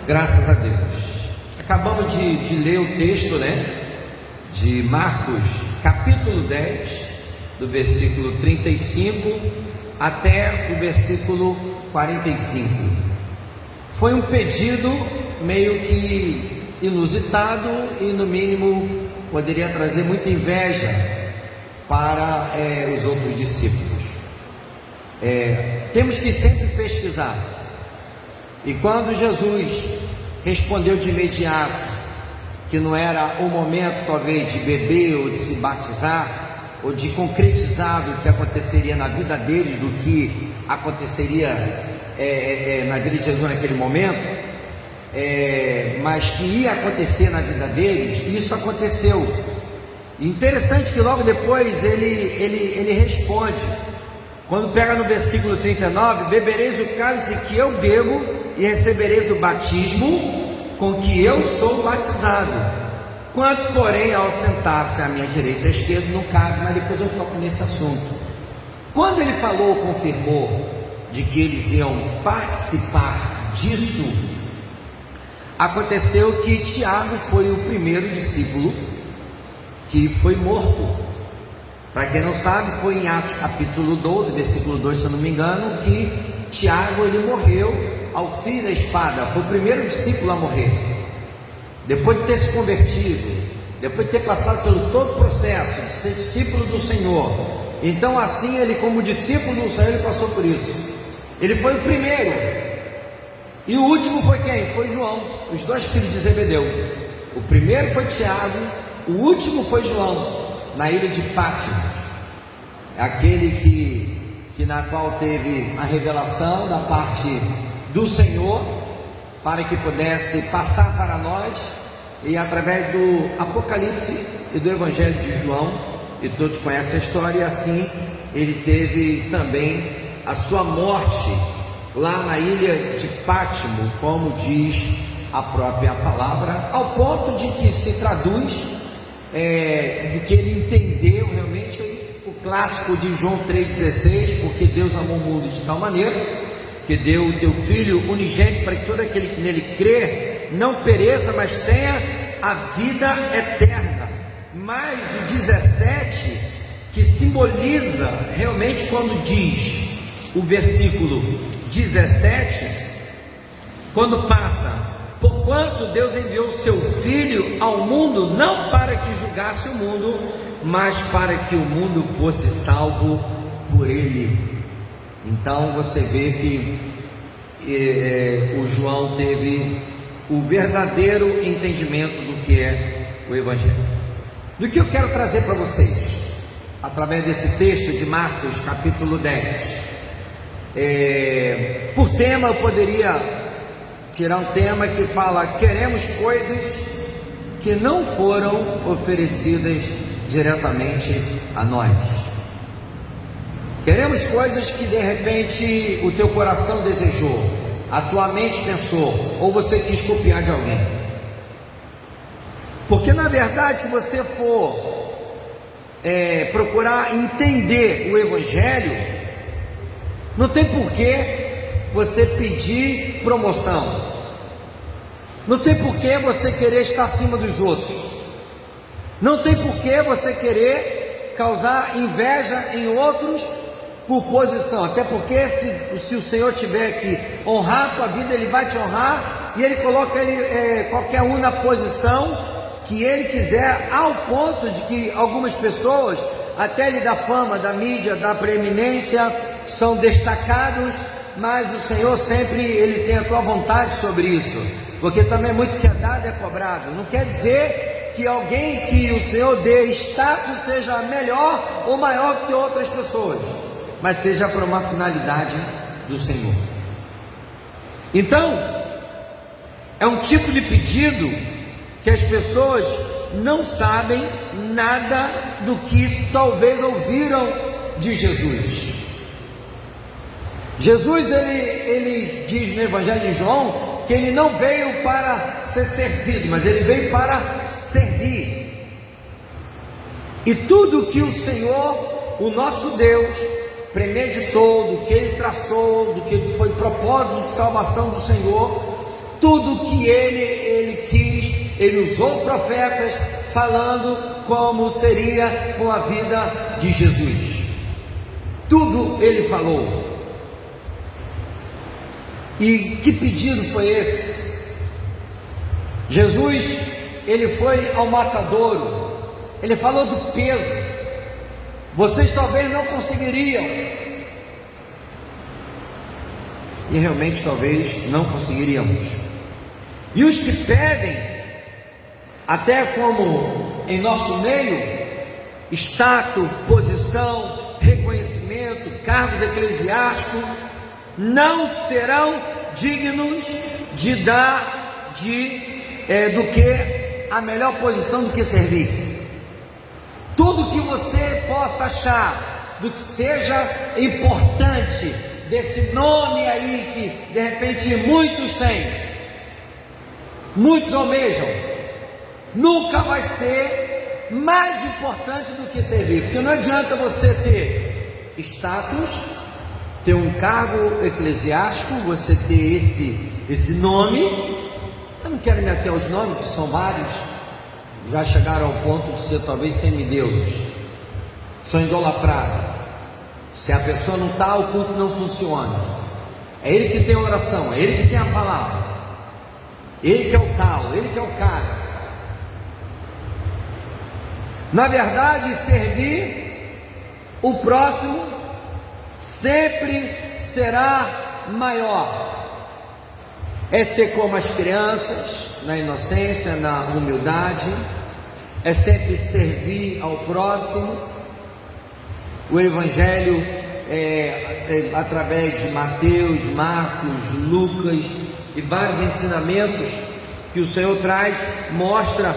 Graças a Deus. Acabamos de ler o texto, de Marcos, capítulo 10, do versículo 35 até o versículo 45. Foi um pedido meio que inusitado e, no mínimo, poderia trazer muita inveja para os outros discípulos. Temos que sempre pesquisar. E quando Jesus respondeu de imediato que não era o momento talvez de beber ou de se batizar ou de concretizar o que aconteceria na vida deles, do que aconteceria na vida de Jesus naquele momento, mas que ia acontecer na vida deles, isso aconteceu. Interessante que logo depois ele responde, quando pega no versículo 39: bebereis o cálice que eu bebo e recebereis o batismo com que eu sou batizado. Quanto, porém, ao sentar-se à minha direita e à esquerda, não cabe, mas depois eu toco nesse assunto. Quando ele falou, confirmou de que eles iam participar disso, aconteceu que Tiago foi o primeiro discípulo que foi morto. Para quem não sabe, foi em Atos capítulo 12, versículo 2, se eu não me engano, que Tiago ele morreu ao fio da espada. Foi o primeiro discípulo a morrer, depois de ter se convertido, depois de ter passado pelo todo o processo de ser discípulo do Senhor. Então, assim, ele, como discípulo do Senhor, ele passou por isso. Ele foi o primeiro. E o último foi quem? Foi João, os dois filhos de Zebedeu. O primeiro foi Tiago, o último foi João, na ilha de Pátimos. Aquele que na qual teve a revelação da parte do Senhor, para que pudesse passar para nós, e através do Apocalipse e do Evangelho de João, e todos conhecem a história, e assim ele teve também a sua morte lá na ilha de Pátimo, como diz a própria palavra, ao ponto de que se traduz do que ele entendeu realmente o clássico de João 3,16, porque Deus amou o mundo de tal maneira que deu o teu Filho unigênito, para que todo aquele que nele crê não pereça, mas tenha a vida eterna. Mas o 17, que simboliza realmente, quando diz o versículo 17, quando passa: porquanto Deus enviou o seu Filho ao mundo, não para que julgasse o mundo, mas para que o mundo fosse salvo por ele. Então você vê que o João teve o verdadeiro entendimento do que é o Evangelho. Do que eu quero trazer para vocês, através desse texto de Marcos capítulo 10, por tema eu poderia tirar um tema que fala: queremos coisas que não foram oferecidas diretamente a nós. Queremos coisas que de repente o teu coração desejou, a tua mente pensou, ou você quis copiar de alguém. Porque na verdade, se você for procurar entender o Evangelho, não tem porquê você pedir promoção, não tem porquê você querer estar acima dos outros, não tem porquê você querer causar inveja em outros por posição, até porque se o Senhor tiver que honrar a tua vida, Ele vai te honrar, e Ele coloca qualquer um na posição que Ele quiser, ao ponto de que algumas pessoas, até lhe dá fama, da mídia, da preeminência, são destacados, mas o Senhor sempre Ele tem a tua vontade sobre isso, porque também muito que é dado é cobrado. Não quer dizer que alguém que o Senhor dê status seja melhor ou maior que outras pessoas, mas seja para uma finalidade do Senhor. Então, é um tipo de pedido que as pessoas não sabem nada do que talvez ouviram de Jesus. Jesus, ele diz no Evangelho de João que ele não veio para ser servido, mas ele veio para servir. E tudo que o Senhor, o nosso Deus, premeditou, do que Ele traçou, do que foi propósito de salvação do Senhor, tudo que ele quis. Ele usou profetas falando como seria com a vida de Jesus. Tudo ele falou. E que pedido foi esse? Jesus, ele foi ao matadouro, ele falou do peso. Vocês talvez não conseguiriam, e realmente talvez não conseguiríamos. E os que pedem, até como em nosso meio, status, posição, reconhecimento, cargos eclesiásticos, não serão dignos de dar do que a melhor posição do que servir. Tudo que você possa achar do que seja importante desse nome aí que de repente muitos têm, muitos almejam, nunca vai ser mais importante do que servir, porque não adianta você ter status, ter um cargo eclesiástico, você ter esse nome. Eu não quero me ater aos nomes, que são vários, já chegaram ao ponto de ser talvez semideuses, são idolatrados. Se a pessoa não está, o culto não funciona. É ele que tem a oração, é ele que tem a palavra, ele que é o tal, ele que é o cara. Na verdade, servir o próximo sempre será maior. É ser como as crianças, na inocência, na humildade, é sempre servir ao próximo. O Evangelho através de Mateus, Marcos, Lucas e vários ensinamentos que o Senhor traz, mostra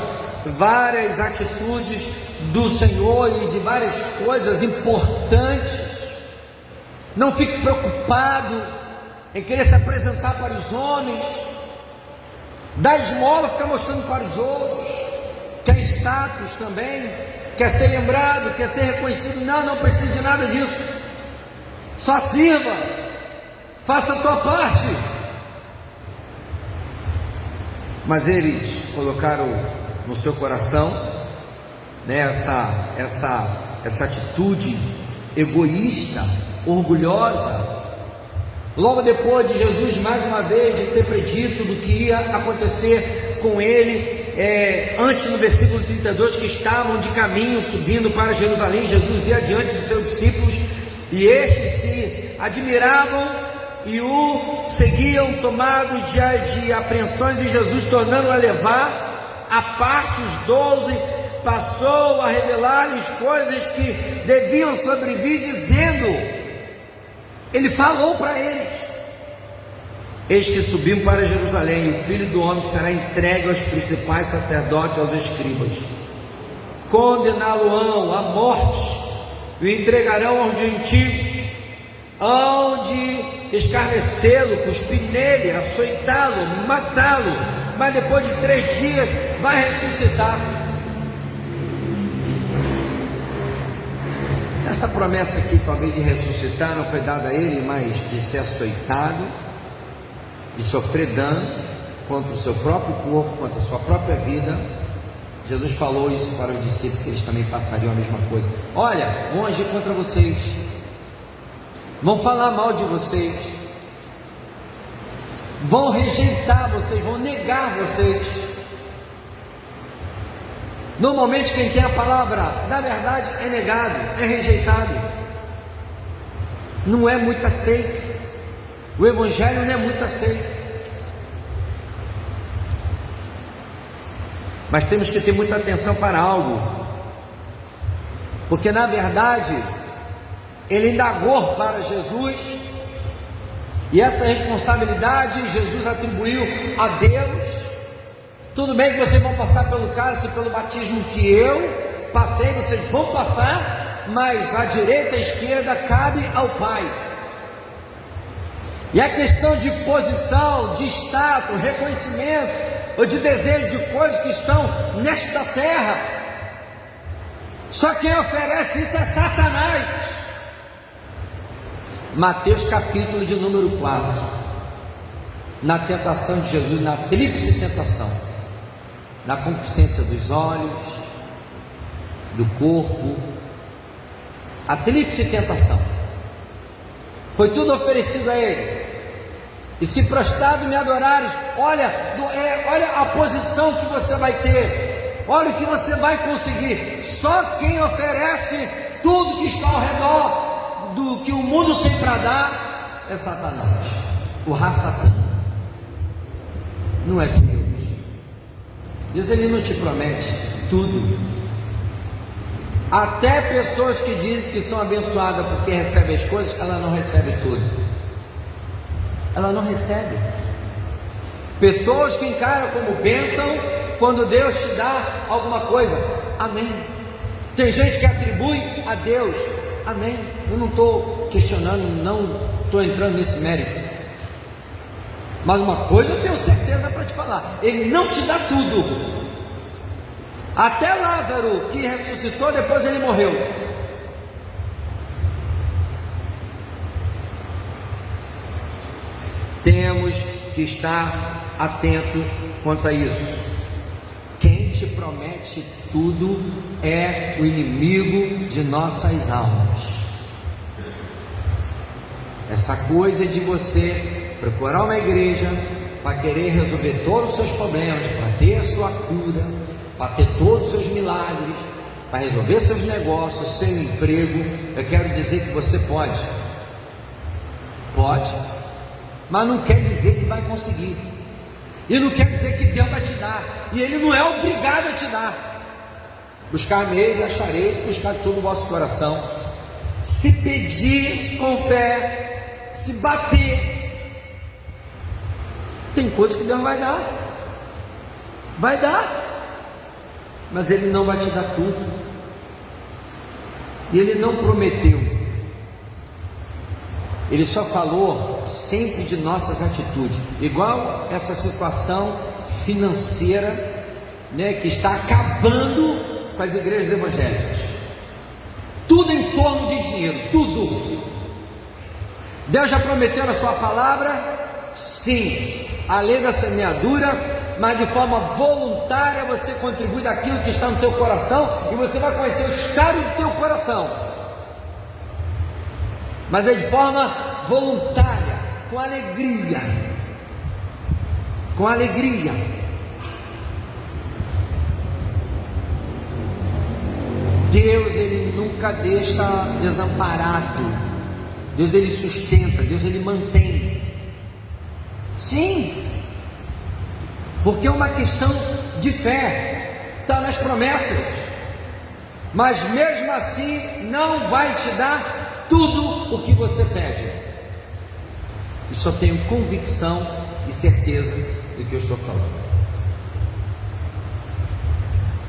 várias atitudes do Senhor e de várias coisas importantes. Não fique preocupado em querer se apresentar para os homens, dar esmola, ficar mostrando para os outros, quer status também, quer ser lembrado, quer ser reconhecido. Não precisa de nada disso. Só sirva, faça a tua parte. Mas eles colocaram no seu coração, né, essa atitude egoísta, orgulhosa. Logo depois de Jesus, mais uma vez, de ter predito do que ia acontecer com ele, antes no versículo 32, que estavam de caminho subindo para Jerusalém, Jesus ia diante dos seus discípulos, e estes se admiravam e o seguiam, tomados de apreensões, e Jesus, tornando a levar à parte os 12, passou a revelar-lhes coisas que deviam sobrevir, dizendo, ele falou para eles: eis que subimos para Jerusalém, e o Filho do Homem será entregue aos principais sacerdotes, aos escribas, condená-lo-ão à morte, e o entregarão aos gentios, hão de escarnecê-lo, cuspir nele, açoitá-lo, matá-lo, mas depois de 3 dias vai ressuscitar. Essa promessa aqui, talvez, de ressuscitar, não foi dada a ele, mas de ser açoitado, de sofrer dano contra o seu próprio corpo, contra a sua própria vida. Jesus falou isso para os discípulos, que eles também passariam a mesma coisa. Olha, vão agir contra vocês, vão falar mal de vocês, vão rejeitar vocês, vão negar vocês. Normalmente quem tem a palavra da verdade é negado, é rejeitado, não é muito aceito. O Evangelho não é muito aceito. Mas temos que ter muita atenção para algo, porque na verdade ele indagou para Jesus, e essa responsabilidade Jesus atribuiu a Deus. Tudo bem que vocês vão passar pelo cálice, pelo batismo que eu passei, vocês vão passar, mas a direita e a esquerda cabe ao Pai. E a questão de posição, de status, reconhecimento, ou de desejo de coisas que estão nesta terra, só quem oferece isso é Satanás. Mateus capítulo de número 4. na tentação de Jesus, na tríplice tentação, na concupiscência dos olhos, do corpo, a tríplice tentação, foi tudo oferecido a ele. E se prostrado me adorares, olha a posição que você vai ter, olha o que você vai conseguir. Só quem oferece tudo que está ao redor do que o mundo tem para dar é Satanás, o Ra-Satã. Não é Deus. Deus, ele não te promete tudo. Até pessoas que dizem que são abençoadas porque recebem as coisas, ela não recebe tudo. Ela não recebe. Pessoas que encaram como bênção quando Deus te dá alguma coisa. Amém. Tem gente que atribui a Deus. Amém. Eu não estou questionando, não estou entrando nesse mérito. Mas uma coisa eu tenho certeza para te falar: Ele não te dá tudo. Até Lázaro, que ressuscitou, depois ele morreu. Temos que estar atentos quanto a isso. Quem te promete tudo é o inimigo de nossas almas. Essa coisa de você procurar uma igreja para querer resolver todos os seus problemas, para ter a sua cura, para ter todos os seus milagres, para resolver seus negócios, seu emprego, eu quero dizer que você pode, mas não quer dizer que vai conseguir, e não quer dizer que Deus vai te dar, e Ele não é obrigado a te dar. Buscar-me-eis e achareis, buscar tudo no vosso coração. Se pedir com fé, se bater, tem coisas que Deus vai dar, mas Ele não vai te dar tudo, e Ele não prometeu. Ele só falou sempre de nossas atitudes, igual essa situação financeira, né, que está acabando com as igrejas evangélicas. Tudo em torno de dinheiro, tudo. Deus já prometeu na sua palavra, sim, a lei da semeadura, mas de forma voluntária você contribui daquilo que está no teu coração, e você vai conhecer o estado do teu coração, mas é de forma voluntária, com alegria, Deus, Ele nunca deixa desamparado. Deus, Ele sustenta. Deus, Ele mantém. Sim, porque é uma questão de fé, está nas promessas, mas mesmo assim não vai te dar tudo o que você pede. E só tenho convicção e certeza do que eu estou falando.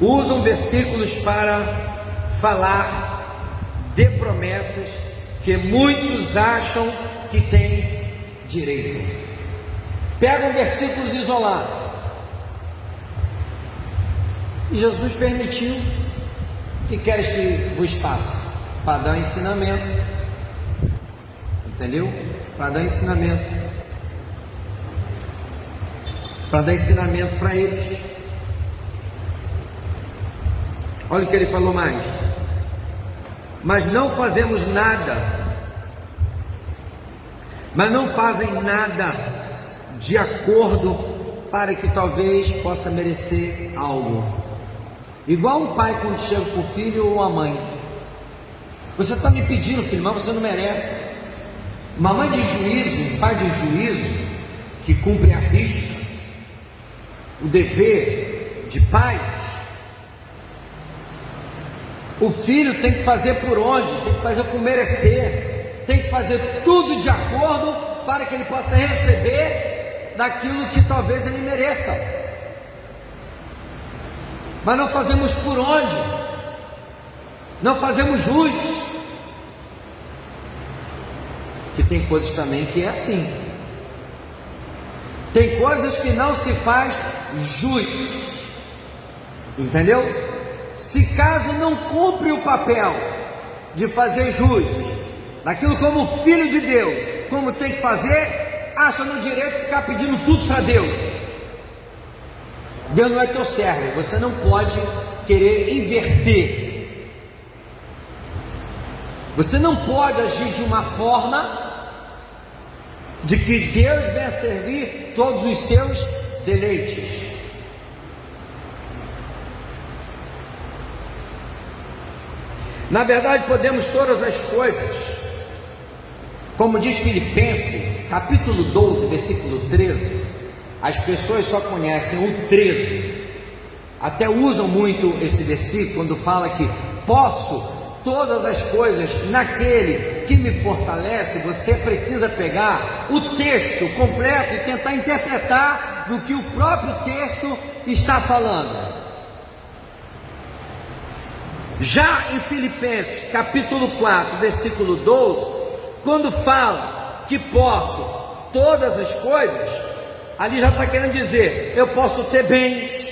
Usam versículos para falar de promessas que muitos acham que têm direito. Pegam versículos isolados. E Jesus permitiu. O que queres que vos faça? Para dar ensinamento. Entendeu? Para dar ensinamento. Para dar ensinamento para eles. Olha o que ele falou mais. Mas não fazemos nada. Mas não fazem nada de acordo para que talvez possa merecer algo. Igual um pai quando chega para o filho ou a mãe: você está me pedindo, filho, mas você não merece. Uma mãe de juízo, um pai de juízo, que cumpre a risca o dever de pais, o filho tem que fazer por onde? Tem que fazer por merecer, tem que fazer tudo de acordo para que ele possa receber daquilo que talvez ele mereça. Mas não fazemos por onde? Não fazemos jus. Que tem coisas também que é assim. Tem coisas que não se faz jus. Entendeu? Se caso não cumpre o papel de fazer jus daquilo como filho de Deus, como tem que fazer, acha no direito de ficar pedindo tudo para Deus. Deus não é teu servo, você não pode querer inverter. Você não pode agir de uma forma de que Deus venha servir todos os seus deleites. Na verdade, podemos todas as coisas, como diz Filipenses, capítulo 12, versículo 13. As pessoas só conhecem o 13, até usam muito esse versículo quando fala que posso todas as coisas naquele que me fortalece. Você precisa pegar o texto completo e tentar interpretar do que o próprio texto está falando. Já em Filipenses capítulo 4, versículo 12, quando fala que posso todas as coisas, ali já está querendo dizer, eu posso ter bens,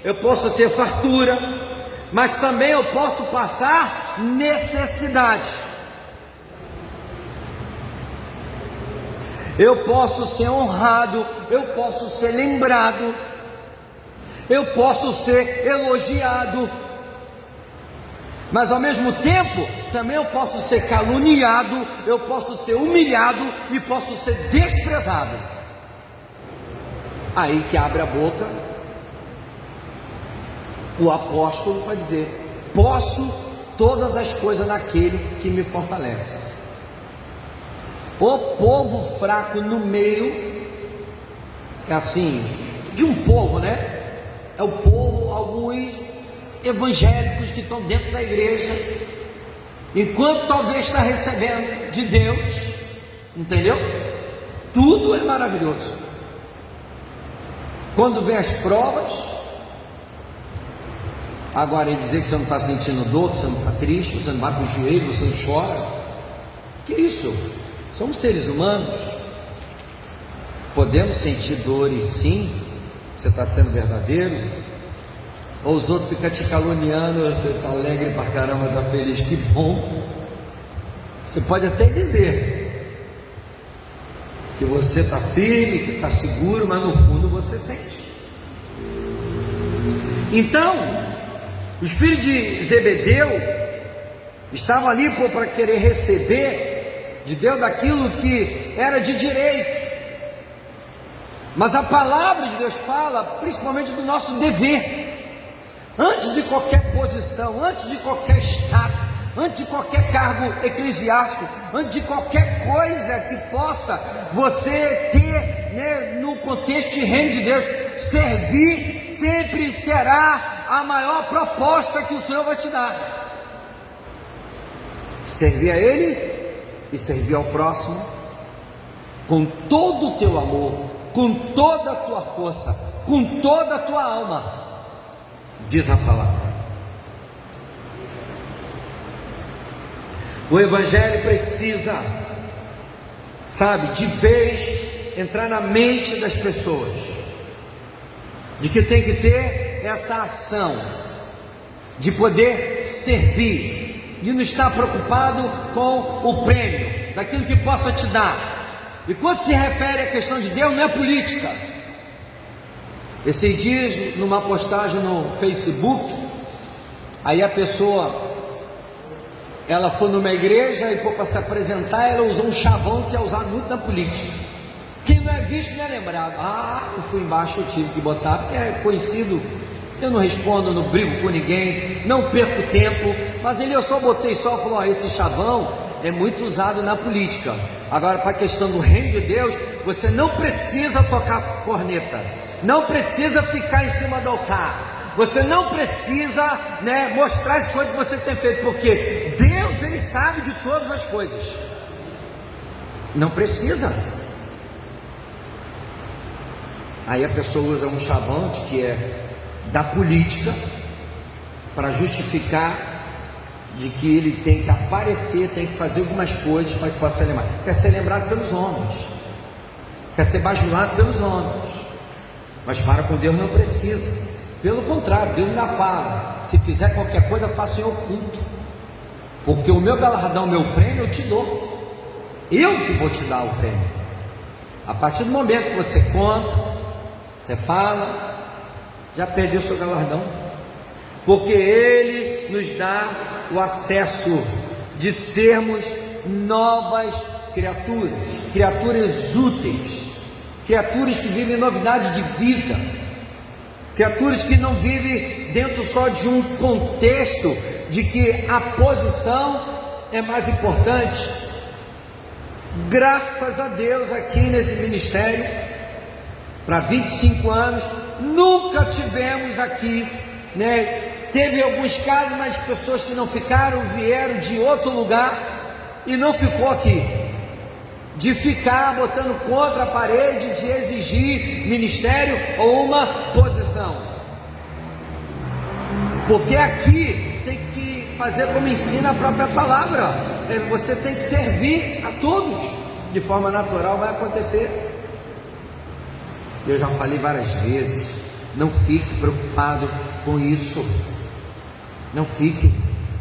eu posso ter fartura, mas também eu posso passar necessidade. Eu posso ser honrado, eu posso ser lembrado, eu posso ser elogiado, mas ao mesmo tempo também eu posso ser caluniado, eu posso ser humilhado e posso ser desprezado. Aí que abre a boca o apóstolo para dizer, posso todas as coisas naquele que me fortalece. O povo fraco no meio, é assim, de um povo, né? É o povo, alguns evangélicos que estão dentro da igreja, enquanto talvez está recebendo de Deus, entendeu? Tudo é maravilhoso. Quando vem as provas, agora ele dizer que você não está sentindo dor, que você não está triste, você não vai para o joelho, você não chora, que isso? Somos seres humanos, podemos sentir dores sim, você está sendo verdadeiro. Ou os outros ficam te caluniando, você está alegre pra caramba, está feliz, que bom. Você pode até dizer que você está firme, que está seguro, mas no fundo você sente. Então, os filhos de Zebedeu estavam ali para querer receber de Deus daquilo que era de direito, mas a palavra de Deus fala principalmente do nosso dever. Antes de qualquer posição, antes de qualquer status, antes de qualquer cargo eclesiástico, antes de qualquer coisa que possa você ter, né, no contexto de reino de Deus, servir sempre será a maior proposta que o Senhor vai te dar. Servir a Ele e servir ao próximo com todo o teu amor, com toda a tua força, com toda a tua alma, diz a palavra. O Evangelho precisa, sabe, de vez entrar na mente das pessoas, de que tem que ter essa ação, de poder servir, de não estar preocupado com o prêmio, daquilo que possa te dar. E quando se refere à questão de Deus, não é política. Esses dias, numa postagem no Facebook, aí a pessoa, ela foi numa igreja e para se apresentar, ela usou um chavão que é usado muito na política. Quem não é visto não é lembrado. Eu fui embaixo, eu tive que botar, porque é conhecido. Eu não respondo, não brigo com ninguém, não perco tempo, mas eu só botei falou, esse chavão é muito usado na política. Agora, para a questão do reino de Deus, você não precisa tocar corneta, não precisa ficar em cima do altar, você não precisa, né, mostrar as coisas que você tem feito, porque Deus, Ele sabe de todas as coisas. Não precisa. Aí a pessoa usa um chavante que é da política para justificar de que ele tem que aparecer, tem que fazer algumas coisas para que possa ser lembrado. Quer ser lembrado pelos homens, quer ser bajulado pelos homens, mas para com Deus não precisa. Pelo contrário, Deus ainda fala: se fizer qualquer coisa, faça em oculto, porque o meu galardão, o meu prêmio eu te dou, eu que vou te dar o prêmio. A partir do momento que você conta, você fala, já perdeu seu galardão, porque Ele nos dá o acesso de sermos novas criaturas, criaturas úteis, criaturas que vivem novidade de vida, criaturas que não vivem dentro só de um contexto de que a posição é mais importante. Graças a Deus, aqui nesse ministério, para 25 anos, nunca tivemos aqui, teve alguns casos, mas pessoas que não ficaram, vieram de outro lugar e não ficou aqui, de ficar botando contra a parede, de exigir ministério ou uma posição, porque aqui tem que fazer como ensina a própria palavra. Você tem que servir a todos, de forma natural vai acontecer. Eu já falei várias vezes, não fique preocupado com isso, não fique,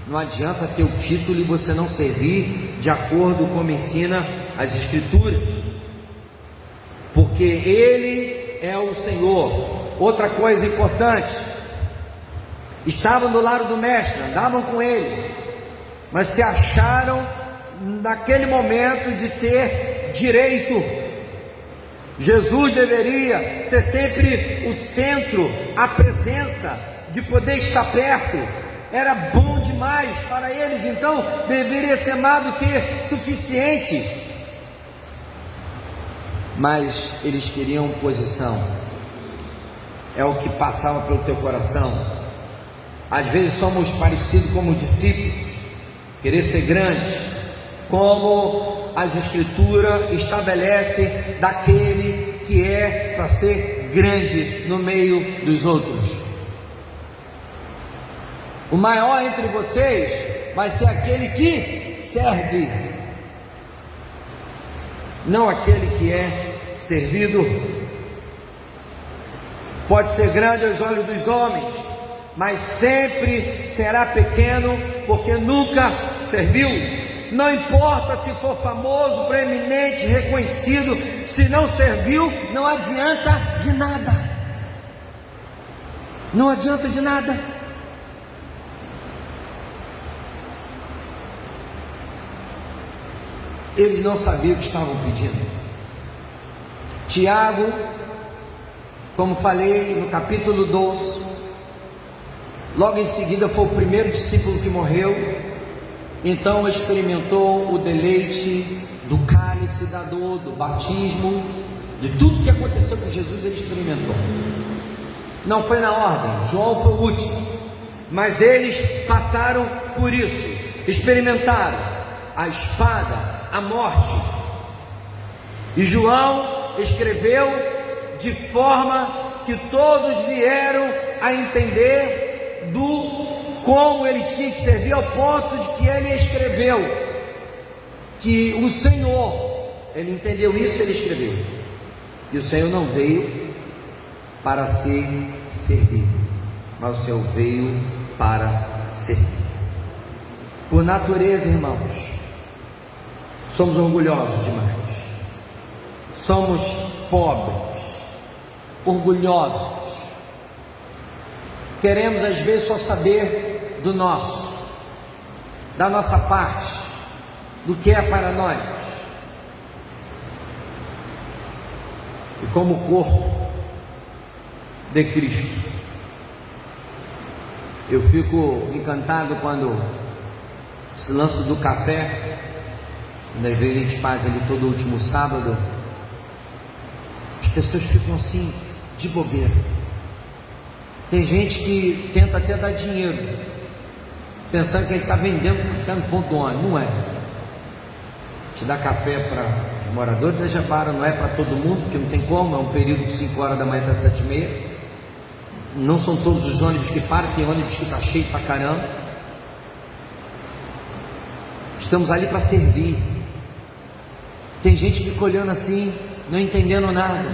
não adianta ter o título e você não servir de acordo com como ensina as Escrituras, porque Ele é o Senhor. Outra coisa importante, estavam do lado do mestre, andavam com Ele, mas se acharam naquele momento de ter direito. Jesus deveria ser sempre o centro, a presença, de poder estar perto, era bom demais para eles, então deveria ser mais do que suficiente, mas eles queriam posição, é o que passava pelo teu coração. Às vezes somos parecidos como discípulos, querer ser grande, como as Escrituras estabelecem daquele que é para ser grande no meio dos outros. O maior entre vocês vai ser aquele que serve, não aquele que é servido. Pode ser grande aos olhos dos homens, mas sempre será pequeno, porque nunca serviu. Não importa se for famoso, preeminente, reconhecido, se não serviu, não adianta de nada. Não adianta de nada. Eles não sabiam o que estavam pedindo. Tiago, como falei no capítulo 12, logo em seguida foi o primeiro discípulo que morreu, então experimentou o deleite do cálice da dor, do batismo, de tudo que aconteceu com Jesus, ele experimentou. Não foi na ordem, João foi o último, mas eles passaram por isso, experimentaram a espada, a morte, e João escreveu de forma que todos vieram a entender como ele tinha que servir, ao ponto de que ele escreveu que o Senhor, ele entendeu isso, ele escreveu que o Senhor não veio para ser servido, mas o Senhor veio para servir. Por natureza, irmãos, somos orgulhosos demais, somos pobres, orgulhosos, queremos às vezes só saber do nosso, da nossa parte, do que é para nós. E como corpo de Cristo, eu fico encantado quando esse lance do café, às vezes a gente faz ali todo último sábado, as pessoas ficam assim de bobeira. Tem gente que tenta até dar dinheiro, pensando que ele está vendendo café no ponto do ônibus. Não é. Te dá café para os moradores da Japara, não é para todo mundo, porque não tem como, é um período de 5 horas da manhã até 7h30. Não são todos os ônibus que param, tem ônibus que está cheio pra caramba. Estamos ali para servir. Tem gente que fica olhando assim, não entendendo nada.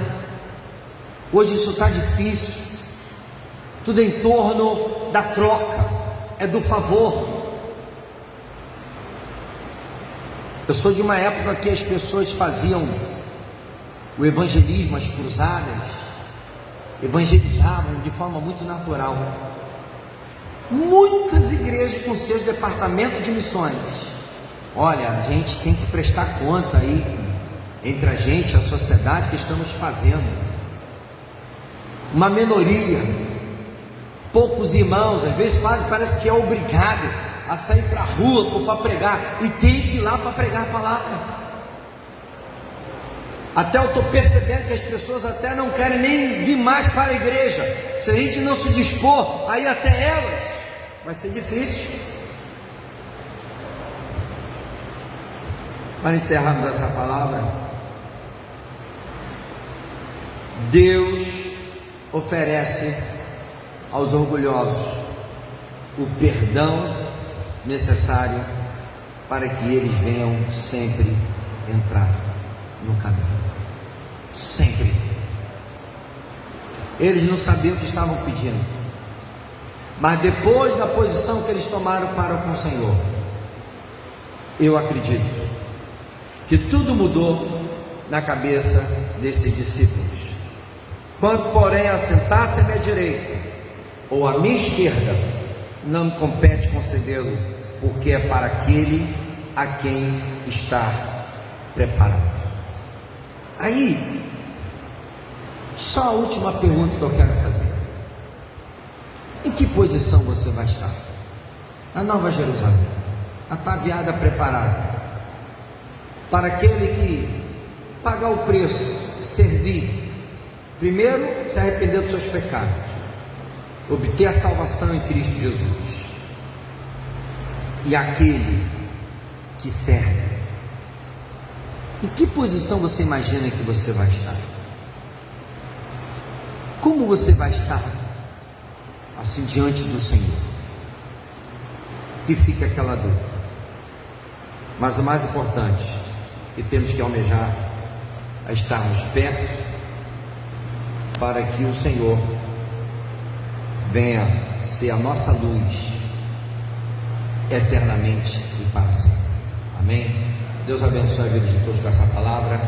Hoje isso está difícil, tudo em torno da troca, é do favor. Eu sou de uma época que as pessoas faziam o evangelismo, as cruzadas, evangelizavam de forma muito natural. Muitas igrejas com seus departamentos de missões. Olha, a gente tem que prestar conta aí entre a gente, a sociedade, que estamos fazendo. Uma minoria, poucos irmãos, às vezes parece que é obrigado a sair para a rua para pregar, e tem que ir lá para pregar a palavra. Até eu estou percebendo que as pessoas até não querem nem vir mais para a igreja. Se a gente não se dispor, aí até elas, vai ser difícil. Para encerrarmos essa palavra, Deus oferece aos orgulhosos o perdão necessário para que eles venham sempre entrar no caminho. Sempre. Eles não sabiam o que estavam pedindo, mas depois da posição que eles tomaram para com o Senhor, eu acredito que tudo mudou na cabeça desses discípulos. Quando, porém, assentar-se à minha direita ou à minha esquerda, não me compete concedê-lo, porque é para aquele a quem está preparado. Aí, só a última pergunta que eu quero fazer: em que posição você vai estar? Na Nova Jerusalém, ataviada, preparada, para aquele que pagar o preço, servir, primeiro se arrepender dos seus pecados, obter a salvação em Cristo Jesus, e aquele que serve. Em que posição você imagina que você vai estar? Como você vai estar assim diante do Senhor? Que fica aquela dúvida. Mas o mais importante, que temos que almejar, é estarmos perto, para que o Senhor venha ser a nossa luz eternamente e para sempre. Amém? Deus abençoe a vida de todos com essa palavra.